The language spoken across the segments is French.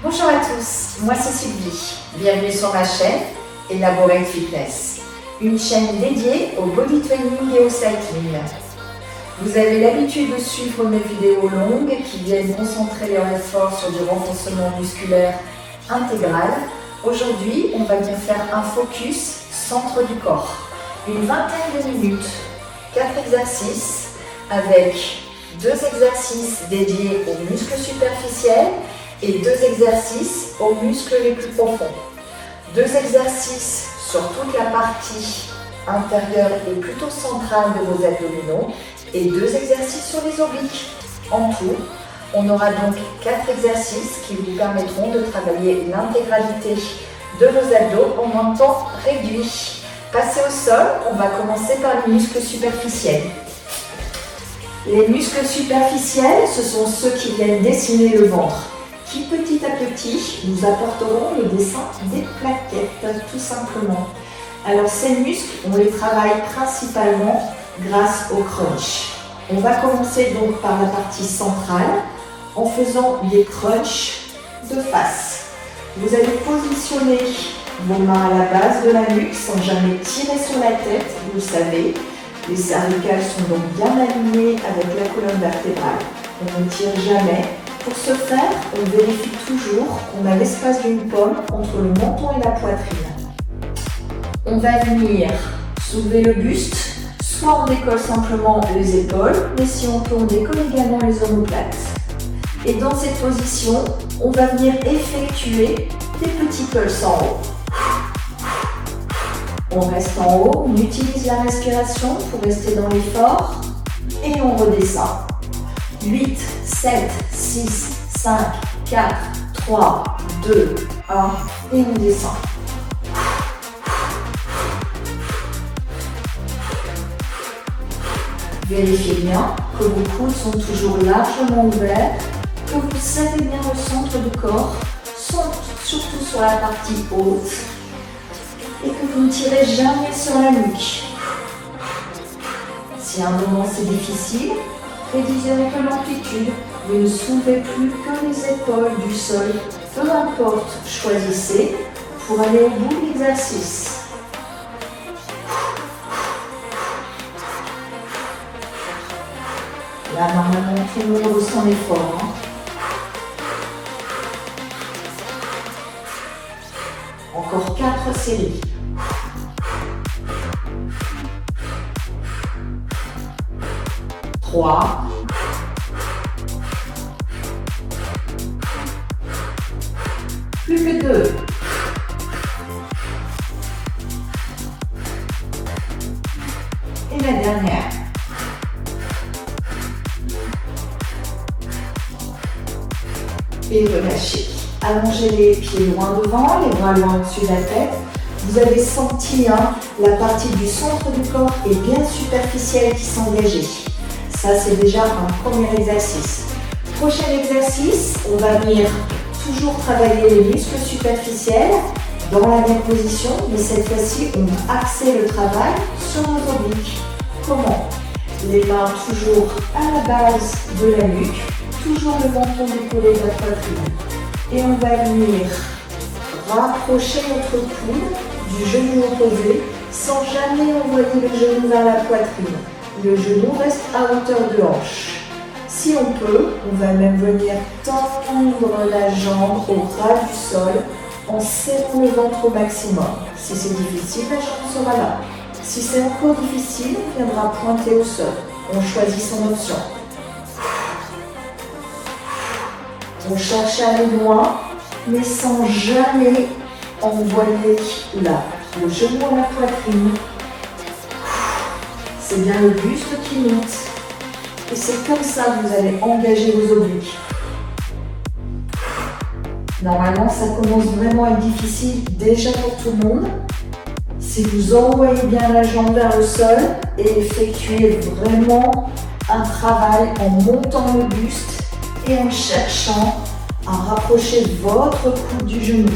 Bonjour à tous, moi c'est Sylvie. Bienvenue sur ma chaîne Elaborate Fitness, une chaîne dédiée au body training et au cycling. Vous avez l'habitude de suivre mes vidéos longues qui viennent concentrer leur effort sur du renforcement musculaire intégral. Aujourd'hui, on va bien faire un focus centre du corps. Une vingtaine de minutes, 4 exercices avec 2 exercices dédiés aux muscles superficiels et 2 exercices aux muscles les plus profonds. 2 exercices sur toute la partie intérieure et plutôt centrale de vos abdominaux et 2 exercices sur les obliques. En tout, on aura donc 4 exercices qui vous permettront de travailler l'intégralité de vos abdos en un temps réduit. Passez au sol, on va commencer par les muscles superficiels. Les muscles superficiels, ce sont ceux qui viennent dessiner le ventre, qui petit à petit nous apporteront le dessin des plaquettes, tout simplement. Alors ces muscles, on les travaille principalement grâce au crunch. On va commencer donc par la partie centrale en faisant des crunchs de face. Vous allez positionner vos mains à la base de la nuque sans jamais tirer sur la tête, vous le savez. Les cervicales sont donc bien alignées avec la colonne vertébrale. On ne tire jamais. Pour ce faire, on vérifie toujours qu'on a l'espace d'une pomme entre le menton et la poitrine. On va venir soulever le buste, soit on décolle simplement les épaules, mais si on peut, on décolle également les omoplates. Et dans cette position, on va venir effectuer des petits pulses en haut. On reste en haut, on utilise la respiration pour rester dans l'effort et on redescend. 8, 7, 6, 5, 4, 3, 2, 1 et on descend. Vérifiez bien que vos coudes sont toujours largement ouverts, que vous savez bien le centre du corps, surtout sur la partie haute, et que vous ne tirez jamais sur la nuque. Si à un moment c'est difficile, réduisez un peu l'amplitude. Vous ne soulevez plus que les épaules du sol, peu importe, choisissez pour aller au bout de l'exercice. Là, normalement, tout le monde ressent l'effort. Encore 4 séries. Trois. Plus que 2. Et la dernière. Et relâchez. Allongez les pieds loin devant, les bras loin au-dessus de la tête. Vous avez senti la partie du centre du corps est bien superficielle qui s'engageait. Ça, c'est déjà un premier exercice. Prochain exercice, on va venir toujours travailler les muscles superficiels dans la même position, mais cette fois-ci, on va axer le travail sur nos obliques. Comment? Les mains toujours à la base de la nuque, toujours le menton décollé de la poitrine. Et on va venir rapprocher notre coude du genou opposé sans jamais envoyer le genou vers la poitrine. Le genou reste à hauteur de hanche. Si on peut, on va même venir tendre la jambe au ras du sol en serrant le ventre au maximum. Si c'est difficile, la jambe sera là. Si c'est encore difficile, on viendra pointer au sol. On choisit son option. On cherche à aller loin, mais sans jamais envoyer là. Le genou à la poitrine. C'est bien le buste qui monte. Et c'est comme ça que vous allez engager vos obliques. Normalement, ça commence vraiment à être difficile déjà pour tout le monde. Si vous envoyez bien la jambe vers le sol et effectuez vraiment un travail en montant le buste et en cherchant à rapprocher votre coude du genou.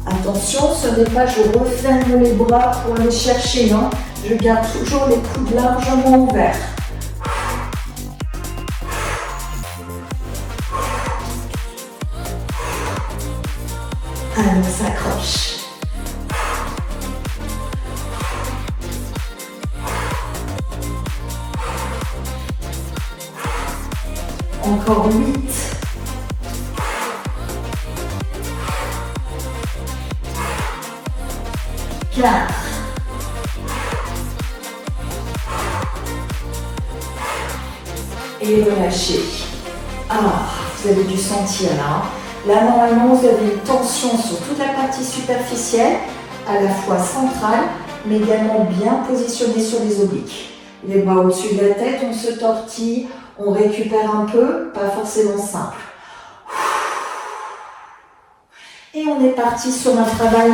Attention, ce n'est pas je referme les bras pour aller chercher, non. Je garde toujours les coudes largement ouverts. Allez, on s'accroche. Encore 8. 4. Et relâchez. Ah, vous avez dû sentir là. Là, normalement, vous avez une tension sur toute la partie superficielle, à la fois centrale, mais également bien positionnée sur les obliques. Les bras au-dessus de la tête, on se tortille, on récupère un peu, pas forcément simple. Et on est parti sur un travail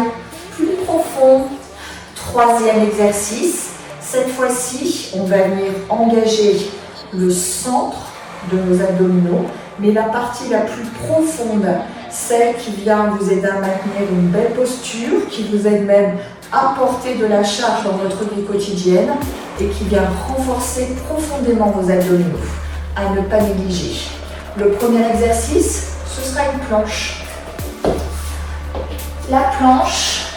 plus profond. Troisième exercice. Cette fois-ci, on va venir engager le centre de nos abdominaux, mais la partie la plus profonde, celle qui vient vous aider à maintenir une belle posture, qui vous aide même à porter de la charge dans votre vie quotidienne et qui vient renforcer profondément vos abdominaux, à ne pas négliger. Le premier exercice, ce sera une planche. La planche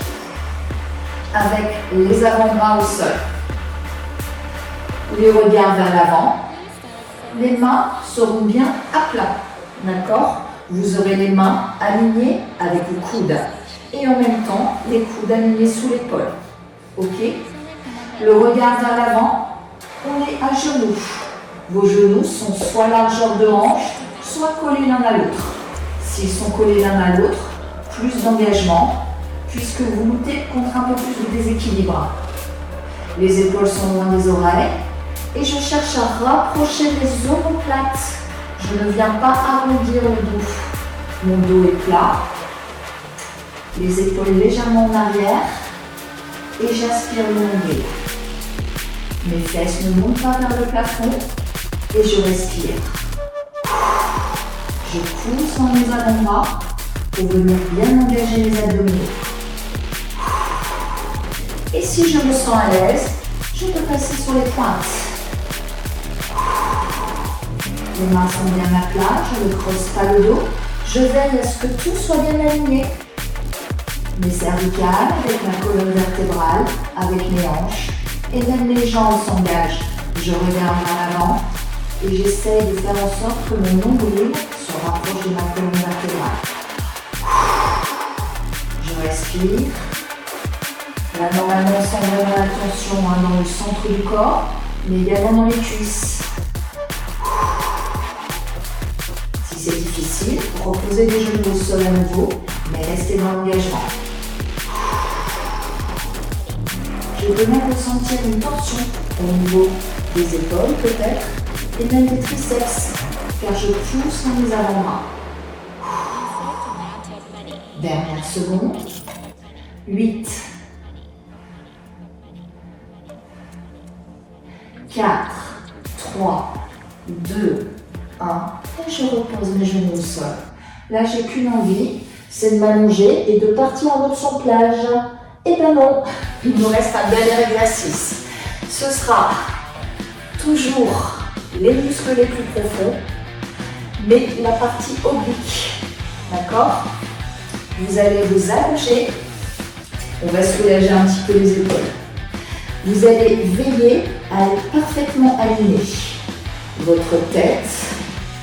avec les avant-bras au sol. Les regards vers l'avant. Les mains seront bien à plat, d'accord? Vous aurez les mains alignées avec le coude et en même temps les coudes alignés sous l'épaule, ok? Le regard vers l'avant, on est à genoux. Vos genoux sont soit largeur de hanche, soit collés l'un à l'autre. S'ils sont collés l'un à l'autre, plus d'engagement, puisque vous luttez contre un peu plus de déséquilibre. Les épaules sont loin des oreilles. Et je cherche à rapprocher les omoplates. Je ne viens pas arrondir le dos. Mon dos est plat. Les épaules légèrement en arrière. Et j'aspire le nombril. Mes fesses ne montent pas vers le plafond. Et je respire. Je pousse dans mes avant-bras pour venir bien engager les abdominaux. Et si je me sens à l'aise, je peux passer sur les pointes. Les mains sont bien à plat, je ne creuse pas le dos. Je veille à ce que tout soit bien aligné. Mes cervicales avec la colonne vertébrale, avec les hanches. Et même les jambes s'engagent. Je regarde vers l'avant et j'essaie de faire en sorte que mon nombril se rapproche de ma colonne vertébrale. Je respire. Là, normalement, on sent vraiment la tension dans le centre du corps, mais également dans les cuisses. Si c'est difficile, reposez les genoux au sol à nouveau, mais restez dans l'engagement. Je peux même ressentir une tension au niveau des épaules peut-être, et même des triceps, car je pousse dans mes avant-bras. Dernière seconde. 8. 4, 3, 2, 1. Et je repose mes genoux au sol. Là, j'ai qu'une envie, c'est de m'allonger et de partir en option plage. Et ben non, il nous reste un dernier exercice. Ce sera toujours les muscles les plus profonds, mais la partie oblique. D'accord? Vous allez vous allonger. On va soulager un petit peu les épaules. Vous allez veiller à être parfaitement aligné. Votre tête,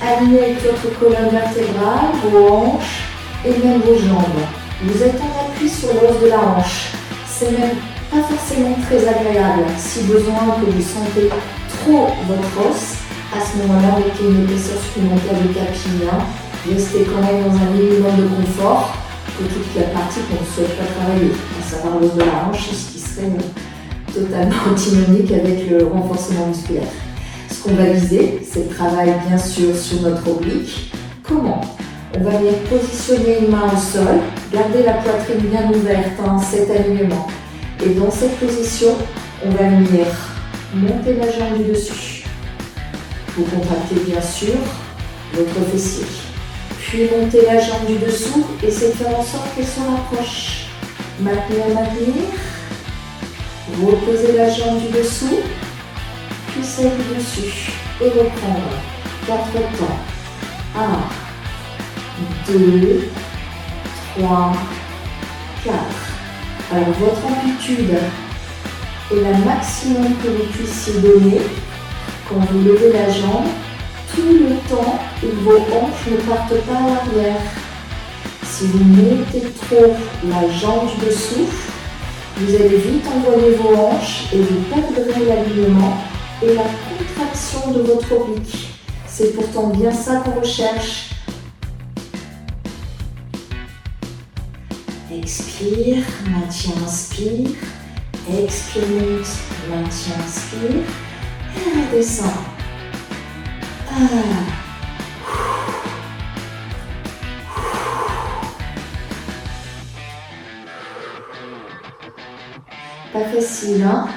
alignée avec votre colonne vertébrale, vos hanches et même vos jambes. Vous êtes en appui sur l'os de la hanche. C'est même pas forcément très agréable. Si besoin que vous sentez trop votre os, à ce moment-là, mettez une épaisseur supplémentaire de tapis. Restez quand même dans un minimum de confort pour toute la partie qu'on ne souhaite pas travailler, à savoir l'os de la hanche, ce qui serait totalement antinomique avec le renforcement musculaire. Ce qu'on va viser, c'est le travail bien sûr sur notre oblique. Comment? On va venir positionner une main au sol, garder la poitrine bien ouverte, cet alignement. Et dans cette position, on va venir monter la jambe du dessus. Vous contractez bien sûr votre fessier. Puis monter la jambe du dessous, essayez de faire en sorte qu'elle se rapproche. Maintenir. Vous reposez la jambe du dessous, puis celle du dessus. Et reprendre. 4 temps. 1, 2, 3, Alors votre amplitude est la maximum que vous puissiez donner quand vous levez la jambe, tout le temps où vos hanches ne partent pas à l'arrière. Si vous montez trop la jambe du dessous, vous allez vite envoyer vos hanches et vous perdrez l'alignement et la contraction de votre oblique. C'est pourtant bien ça qu'on recherche. Expire, maintien, inspire. Expire, maintien, inspire. Et redescend. Pas facile, hein?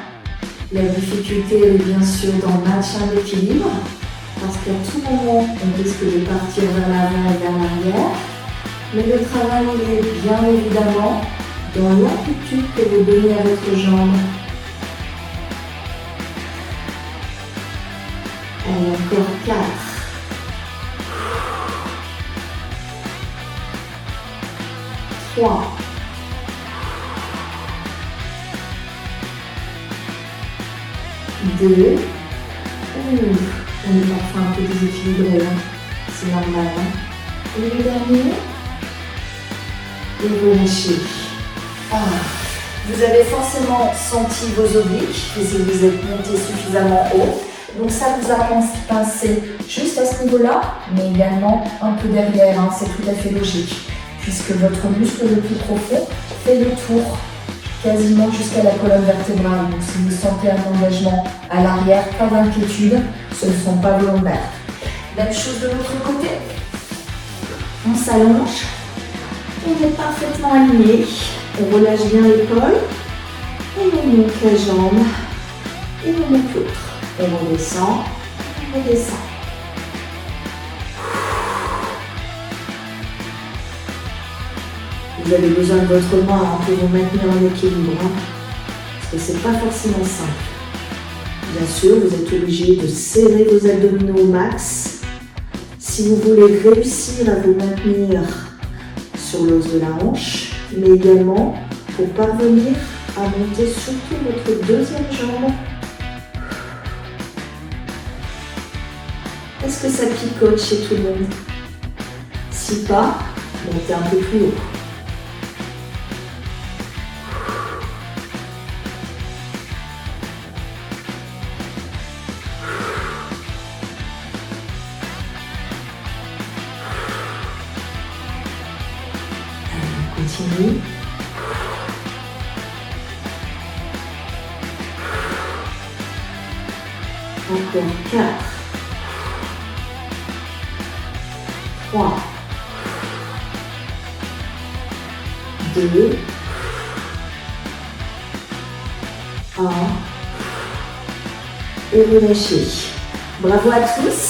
La difficulté elle est bien sûr dans le maintien d'équilibre, parce qu'à tout moment, on risque de partir vers l'avant et vers l'arrière. Mais le travail est bien évidemment dans l'amplitude que vous donnez à votre jambe. Allez, encore 4. 3. 2. On est parfois un peu déséquilibré, hein. C'est normal. Hein. Et le dernier. Et vous lâchez. Vous avez forcément senti vos obliques, puisque vous êtes monté suffisamment haut. Donc ça vous a pincé juste à ce niveau-là, mais également un peu derrière, hein. C'est tout à fait logique, puisque votre muscle le plus profond fait le tour quasiment jusqu'à la colonne vertébrale. Donc si vous sentez un engagement à l'arrière, pas d'inquiétude, ce ne sont pas volontaires. Même chose de l'autre côté. On s'allonge, on est parfaitement aligné, on relâche bien l'épaule, et on monte la jambe, et on monte l'autre. On redescend, on redescend. Vous avez besoin de votre main pour vous maintenir en équilibre, hein, parce que c'est pas forcément simple. Bien sûr, vous êtes obligé de serrer vos abdominaux au max. Si vous voulez réussir à vous maintenir sur l'os de la hanche, mais également pour parvenir à monter surtout votre deuxième jambe. Est-ce que ça picote chez tout le monde? Si pas, montez un peu plus haut. Continue. Encore 4. 3. 2. 1. Et relâchez. Bravo à tous.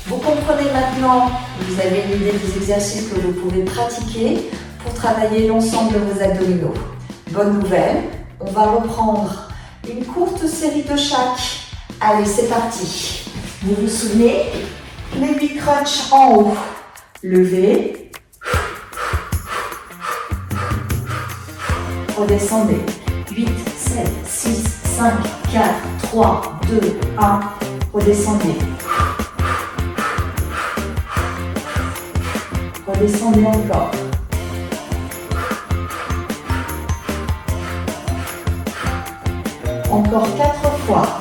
Vous comprenez maintenant, vous avez une idée des exercices que vous pouvez pratiquer pour travailler l'ensemble de vos abdominaux. Bonne nouvelle, on va reprendre une courte série de chaque. Allez, c'est parti. Vous vous souvenez? Les 8 crunchs en haut. Levez. Redescendez. 8, 7, 6, 5, 4, 3, 2, 1. Redescendez. Redescendez encore. Encore 4 fois.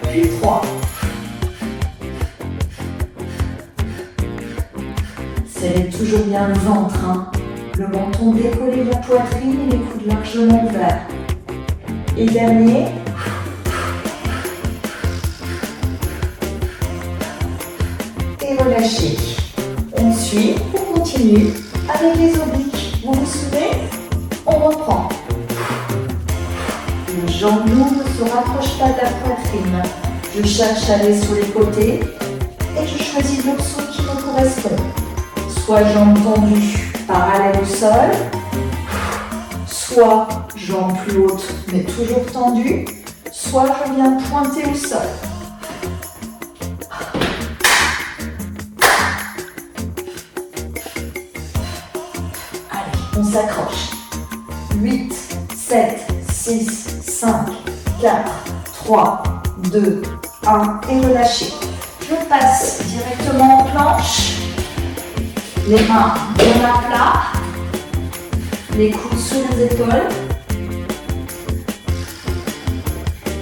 Puis 3. Serrez toujours bien le ventre, hein. Le menton décollé de la poitrine et les coudes largement ouverts. Et dernier. Et relâchez. On suit, on continue avec les obliques. Vous vous souvenez? On reprend. Le genou ne se rapproche pas de la poitrine. Je cherche à aller sur les côtés et je choisis l'option qui me correspond. Soit jambes tendues parallèles au sol, soit jambes plus hautes mais toujours tendues, soit je viens pointer au sol. s'accroche. 8, 7, 6, 5, 4, 3, 2, 1 et relâchez. Je passe directement en planche. Les mains bien à plat. Les coudes sous les épaules.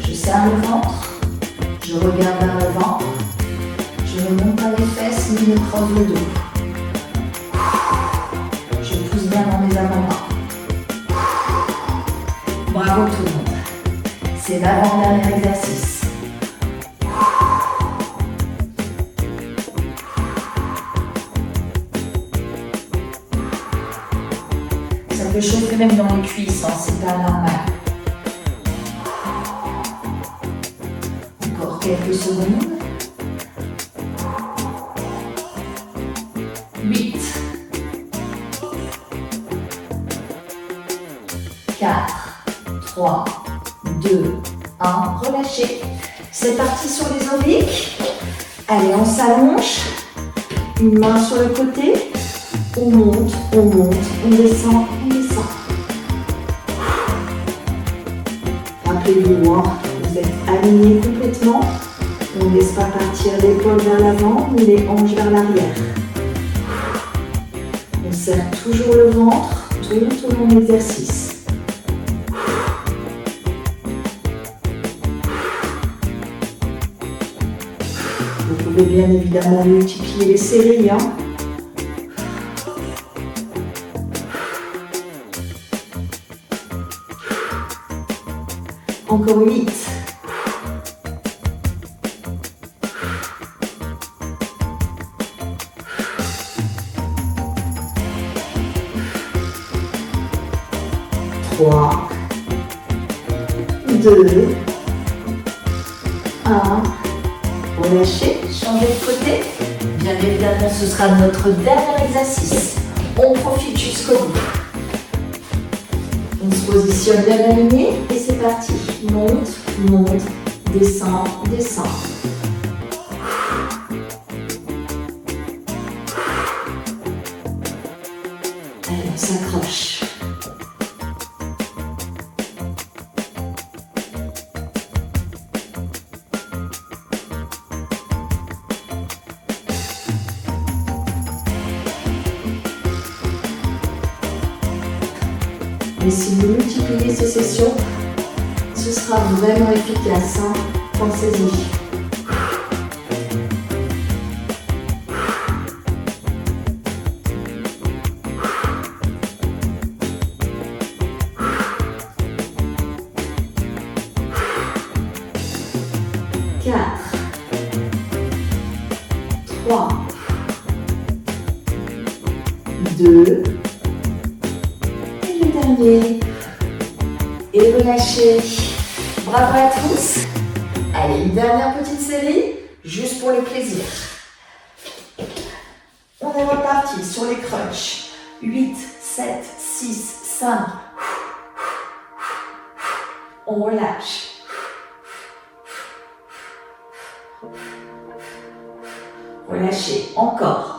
Je serre le ventre. Je regarde vers le ventre. Je ne monte pas les fesses ni ne creuse le dos. Je pousse bien dans mes avant-bras. Bravo tout le monde. C'est l'avant-dernier exercice. Ça peut chauffer même dans les cuisses, hein, c'est pas normal. Encore quelques secondes. 8, 4, 3, 2, 1, relâchez. C'est parti sur les obliques. Allez, on s'allonge. Une main sur le côté. On monte, on descend, on descend. Rappelez-vous, vous êtes aligné complètement. On ne laisse pas partir l'épaule vers l'avant, ni les hanches vers l'arrière. On serre toujours le ventre tout au long de l'exercice. Vous pouvez bien évidemment multiplier les séries. Encore 8. 3, 2, 1. Relâchez, changez de côté. Bien évidemment, ce sera notre dernier exercice. On profite jusqu'au bout. On se positionne bien aligné et c'est parti. Monte, monte, descend, descend. Allez, on s'accroche. Et si vous multipliez ces sessions, ce sera vraiment efficace. Pensez-y. Quatre, 3, 2, et relâchez. Bravo à tous. Allez, une dernière petite série, juste pour le plaisir. On est reparti sur les crunchs. 8, 7, 6, 5. On relâche. Relâchez encore.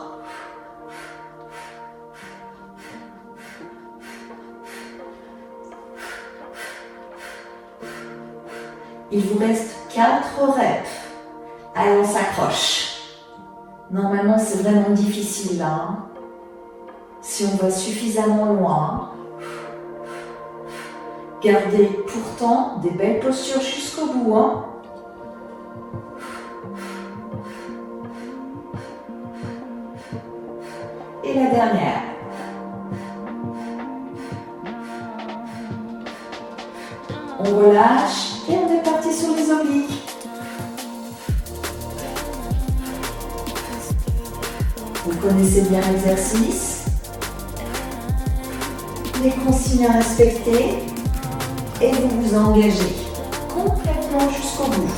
Il vous reste 4 reps. Allez, on s'accroche. Normalement, c'est vraiment difficile là. Si on va suffisamment loin. Gardez pourtant des belles postures jusqu'au bout. Et la dernière. On relâche. Et on est parti sur les obliques. Vous connaissez bien l'exercice. Les consignes à respecter. Et vous vous engagez complètement jusqu'au bout.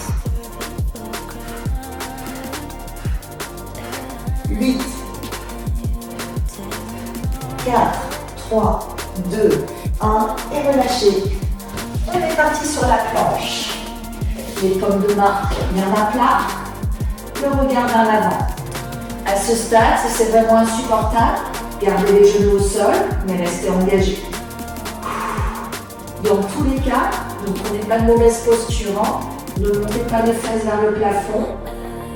8, 4, 3, 2, 1 et relâchez. On est parti sur la planche. Les pommes de main bien à plat. Le regard vers l'avant. À ce stade, si c'est vraiment insupportable, Gardez les genoux au sol, mais restez engagés. Dans tous les cas, ne prenez pas de mauvaise posture, hein. Ne montez pas les fesses vers le plafond,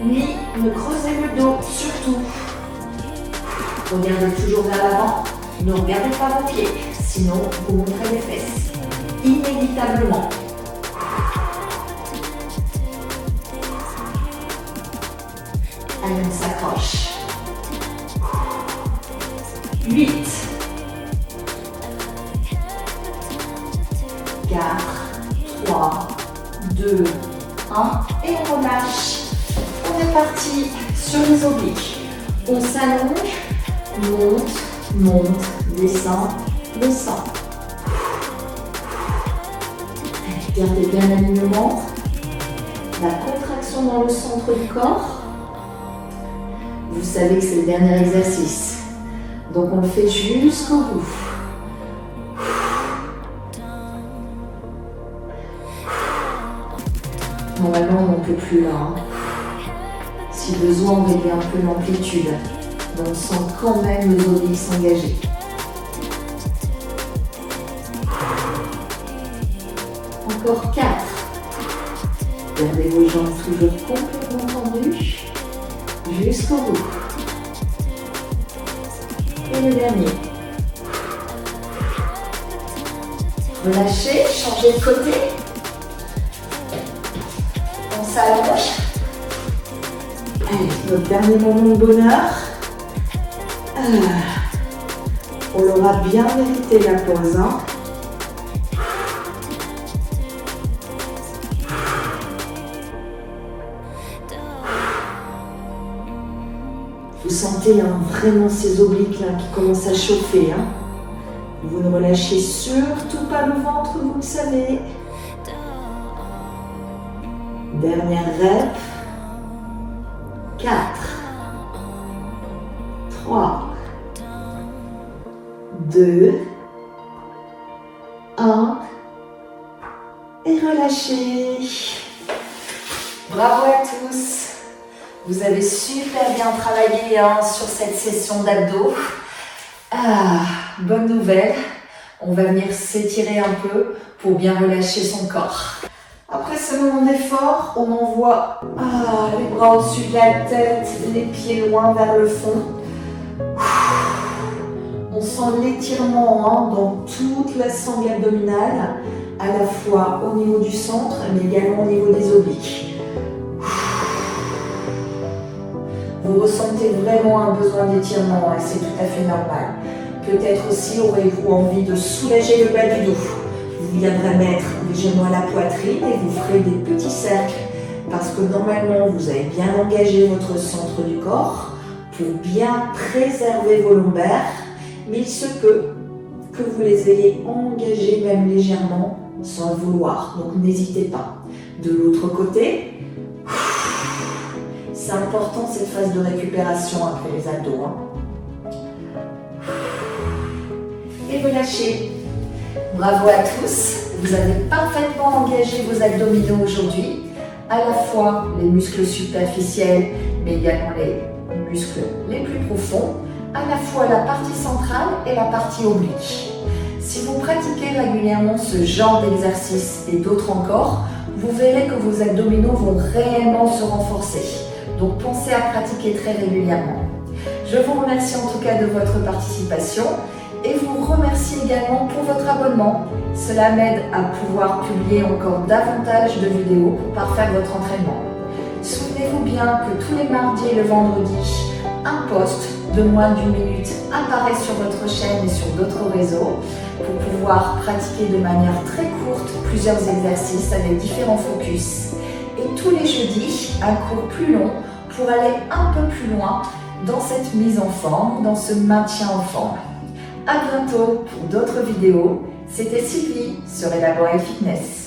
ni ne creusez le dos, surtout. Regardez toujours vers l'avant, ne regardez pas vos pieds, sinon vous montrez les fesses, inévitablement. Allez, on s'accroche. 8, 4, 3, 2, 1 et on relâche. On est parti sur les obliques. On s'allonge, monte, monte, descend, descend. Gardez bien l'alignement, la contraction dans le centre du corps. Vous savez que c'est le dernier exercice, donc on le fait jusqu'au bout. Normalement, on n'en peut plus là. Hein. Si besoin, on réduit un peu l'amplitude. Mais on sent quand même les obliques s'engager. Encore 4. Gardez vos jambes toujours complètement tendues. Jusqu'au bout. Et le dernier. Relâchez, changez de côté. On s'allonge. Allez, notre dernier moment de bonheur. On l'aura bien mérité la pause. Hein. Vous sentez hein, vraiment ces obliques là, qui commencent à chauffer. Hein. Vous ne relâchez surtout pas le ventre, vous le savez. Dernière rep. 4, 3, 2, 1 et relâchez. Bravo à tous. Vous avez super bien travaillé hein, sur cette session d'abdos. Bonne nouvelle, on va venir s'étirer un peu pour bien relâcher son corps. Après ce moment d'effort, on envoie les bras au-dessus de la tête, les pieds loin vers le fond. On sent l'étirement hein, dans toute la sangle abdominale, à la fois au niveau du centre, mais également au niveau des obliques. Vous ressentez vraiment un besoin d'étirement et c'est tout à fait normal. Peut-être aussi aurez-vous envie de soulager le bas du dos. Vous viendrez mettre les genoux à la poitrine et vous ferez des petits cercles parce que normalement vous avez bien engagé votre centre du corps pour bien préserver vos lombaires, mais il se peut que vous les ayez engagés même légèrement sans le vouloir, donc n'hésitez pas. De l'autre côté, c'est important cette phase de récupération après les abdos. Hein. Et relâchez. Bravo à tous, vous avez parfaitement engagé vos abdominaux aujourd'hui, à la fois les muscles superficiels, mais également les muscles les plus profonds, à la fois la partie centrale et la partie oblique. Si vous pratiquez régulièrement ce genre d'exercice et d'autres encore, vous verrez que vos abdominaux vont réellement se renforcer. Donc pensez à pratiquer très régulièrement. Je vous remercie en tout cas de votre participation et vous remercie également pour votre abonnement. Cela m'aide à pouvoir publier encore davantage de vidéos pour parfaire votre entraînement. Souvenez-vous bien que tous les mardis et le vendredi, un post de moins d'une minute apparaît sur votre chaîne et sur d'autres réseaux pour pouvoir pratiquer de manière très courte plusieurs exercices avec différents focus. Et tous les jeudis, un cours plus long pour aller un peu plus loin dans cette mise en forme, dans ce maintien en forme. À bientôt pour d'autres vidéos. C'était Sylvie sur Elaborate Fitness.